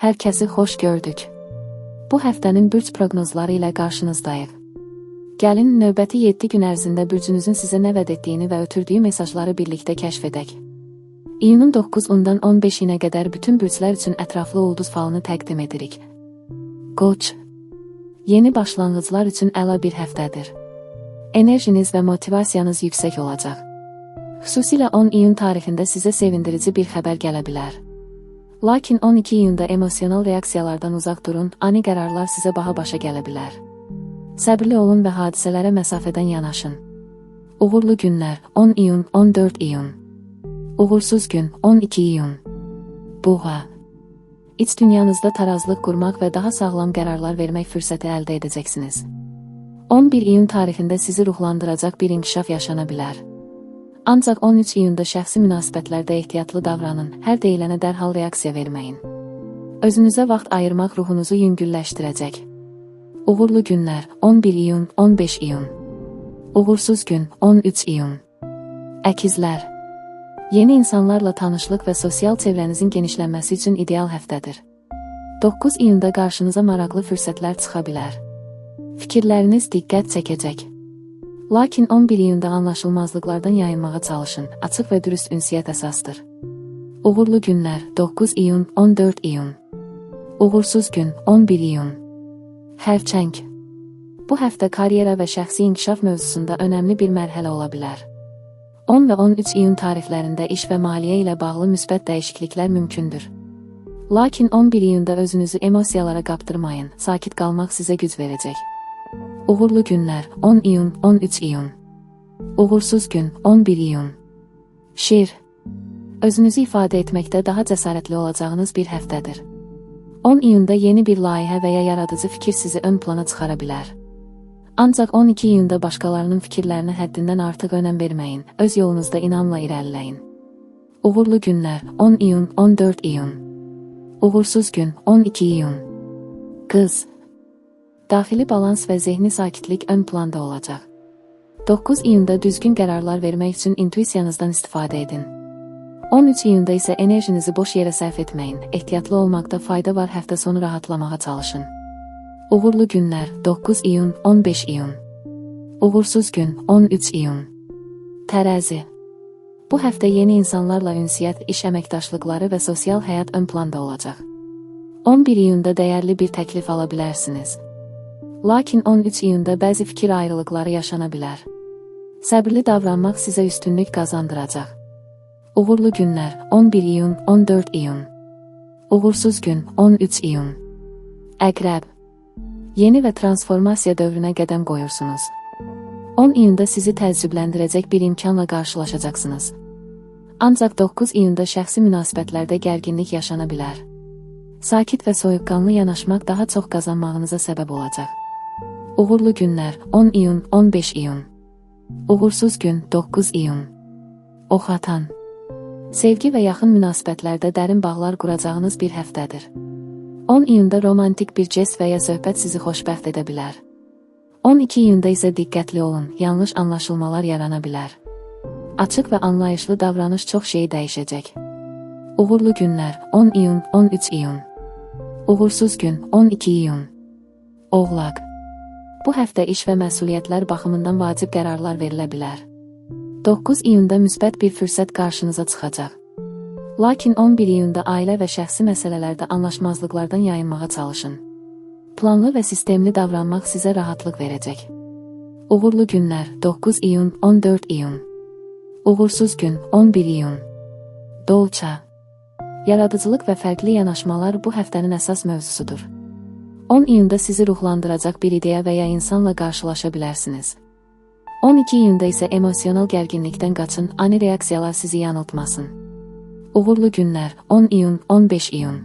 Hər kəsi xoş gördük. Bu həftənin bürc proqnozları ilə qarşınızdayıq. Gəlin növbəti 7 gün ərzində bürcünüzün sizə nə vəd etdiyini və ötürdüyü mesajları birlikdə kəşf edək. İyunun 9-dan 15-inə qədər bütün bürclər üçün ətraflı ulduz falını təqdim edirik. Qoç. Yeni başlanğıclar üçün əla bir həftədir. Enerjiniz və motivasiyanız yüksək olacaq. Xüsusilə 10 iyun tarixində sizə sevindirici bir xəbər gələ bilər. Lakin 12 iyunda emosional reaksiyalardan uzaq durun, ani qərarlar sizə baha başa gələ bilər. Səbirli olun və hadisələrə məsafədən yanaşın. Uğurlu günlər 10 iyun, 14 iyun. Uğursuz gün 12 iyun. Boğa. İç dünyanızda tarazlıq qurmaq və daha sağlam qərarlar vermək fürsəti əldə edəcəksiniz. 11 iyun tarixində sizi ruhlandıracaq bir inkişaf yaşana bilər. Ancaq 13 iyunda şəxsi münasibətlərdə ehtiyatlı davranın, hər deyilənə dərhal reaksiya verməyin. Özünüzə vaxt ayırmaq ruhunuzu yüngülləşdirəcək. Uğurlu günlər 11 iyun, 15 iyun. Uğursuz gün 13 iyun. Əkizlər. Yeni insanlarla tanışlıq və sosial çevrənizin genişlənməsi üçün ideal həftədir. 9 iyunda qarşınıza maraqlı fürsətlər çıxa bilər. Fikirləriniz diqqət çəkəcək. Lakin 11 iyunda anlaşılmazlıqlardan yayınmağa çalışın, açıq və dürüst ünsiyyət əsasdır. Uğurlu günlər 9 iyun, 14 iyun. Uğursuz gün 11 iyun. Xərçəng. Bu həftə karyera və şəxsi inkişaf mövzusunda önəmli bir mərhələ ola bilər. 10 və 13 iyun tarixlərində iş və maliyyə ilə bağlı müsbət dəyişikliklər mümkündür. Lakin 11 iyunda özünüzü emosiyalara qaptırmayın, sakit qalmaq sizə güc verəcək. Uğurlu günlər 10 iyun, 13 iyun. Uğursuz gün 11 iyun. Şir. Özünüzü ifadə etməkdə daha cəsarətli olacağınız bir həftədir. 10 iyunda yeni bir layihə və ya yaradıcı fikir sizi ön plana çıxara bilər. Ancaq 12 iyunda başqalarının fikirlərinə həddindən artıq önəm verməyin, öz yolunuzda inamla irəliləyin. Uğurlu günlər 10 iyun, 14 iyun. Uğursuz gün 12 iyun. Qız. Daxili balans və zehni sakitlik ön planda olacaq. 9 iyunda düzgün qərarlar vermək üçün intuisiyanızdan istifadə edin. 13 iyunda isə enerjinizi boş yerə sərf etməyin, ehtiyatlı olmaqda fayda var, həftə sonu rahatlamağa çalışın. Uğurlu günlər 9 iyun, 15 iyun. Uğursuz gün 13 iyun. Tərəzi. Bu həftə yeni insanlarla ünsiyyət, iş əməkdaşlıqları və sosial həyat ön planda olacaq. 11 iyunda dəyərli bir təklif ala bilərsiniz. Lakin 13 iyunda bəzi fikir ayrılıqları yaşana bilər. Səbirli davranmaq sizə üstünlük qazandıracaq. Uğurlu günlər 11 iyun, 14 iyun. Uğursuz gün 13 iyun. Əqrəb. Yeni və transformasiya dövrünə qədəm qoyursunuz. 10 iyunda sizi təəccübləndirəcək bir imkanla qarşılaşacaqsınız. Ancaq 9 iyunda şəxsi münasibətlərdə gərginlik yaşana bilər. Sakit və soyuqqanlı yanaşmaq daha çox qazanmağınıza səbəb olacaq. Uğurlu günlər 10 iyun, 15 iyun. Uğursuz gün 9 iyun. Ox atan. Sevgi və yaxın münasibətlərdə dərin bağlar quracağınız bir həftədir. 10 iyunda romantik bir jest və ya söhbət sizi xoşbəxt edə bilər. 12 iyunda isə diqqətli olun, yanlış anlaşılmalar yarana bilər. Açıq və anlayışlı davranış çox şeyi dəyişəcək. Uğurlu günlər 10 iyun, 13 iyun. Uğursuz gün 12 iyun. Oğlaq. Bu həftə iş və məsuliyyətlər baxımından vacib qərarlar verilə bilər. 9 iyunda müsbət bir fürsət qarşınıza çıxacaq. Lakin 11 iyunda ailə və şəxsi məsələlərdə anlaşmazlıqlardan yayınmağa çalışın. Planlı və sistemli davranmaq sizə rahatlıq verəcək. Uğurlu günlər 9 iyun, 14 iyun. Uğursuz gün 11 iyun. Dolça. Yaradıcılıq və fərqli yanaşmalar bu həftənin əsas mövzusudur. 10 iyunda sizi ruhlandıracaq bir ideya və ya insanla qarşılaşa bilərsiniz. 12 iyunda isə emosional gərginlikdən qaçın, ani reaksiyalar sizi yanıltmasın. Uğurlu günlər 10 iyun, 15 iyun.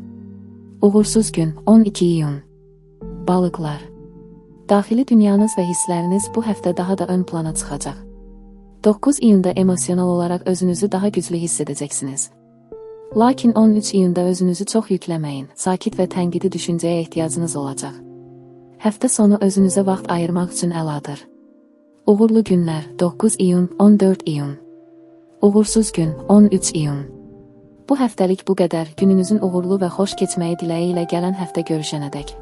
Uğursuz gün 12 iyun. Balıqlar. Daxili dünyanız və hissləriniz bu həftə daha da ön plana çıxacaq. 9 iyunda emosional olaraq özünüzü daha güclü hiss edəcəksiniz. Lakin 13 iyunda özünüzü çox yükləməyin, sakit və tənqidi düşüncəyə ehtiyacınız olacaq. Həftə sonu özünüzə vaxt ayırmaq üçün əladır. Uğurlu günlər 9 iyun, 14 iyun. Uğursuz gün 13 iyun. Bu həftəlik bu qədər. Gününüzün uğurlu və xoş keçməyi diləyi ilə gələn həftə görüşənədək.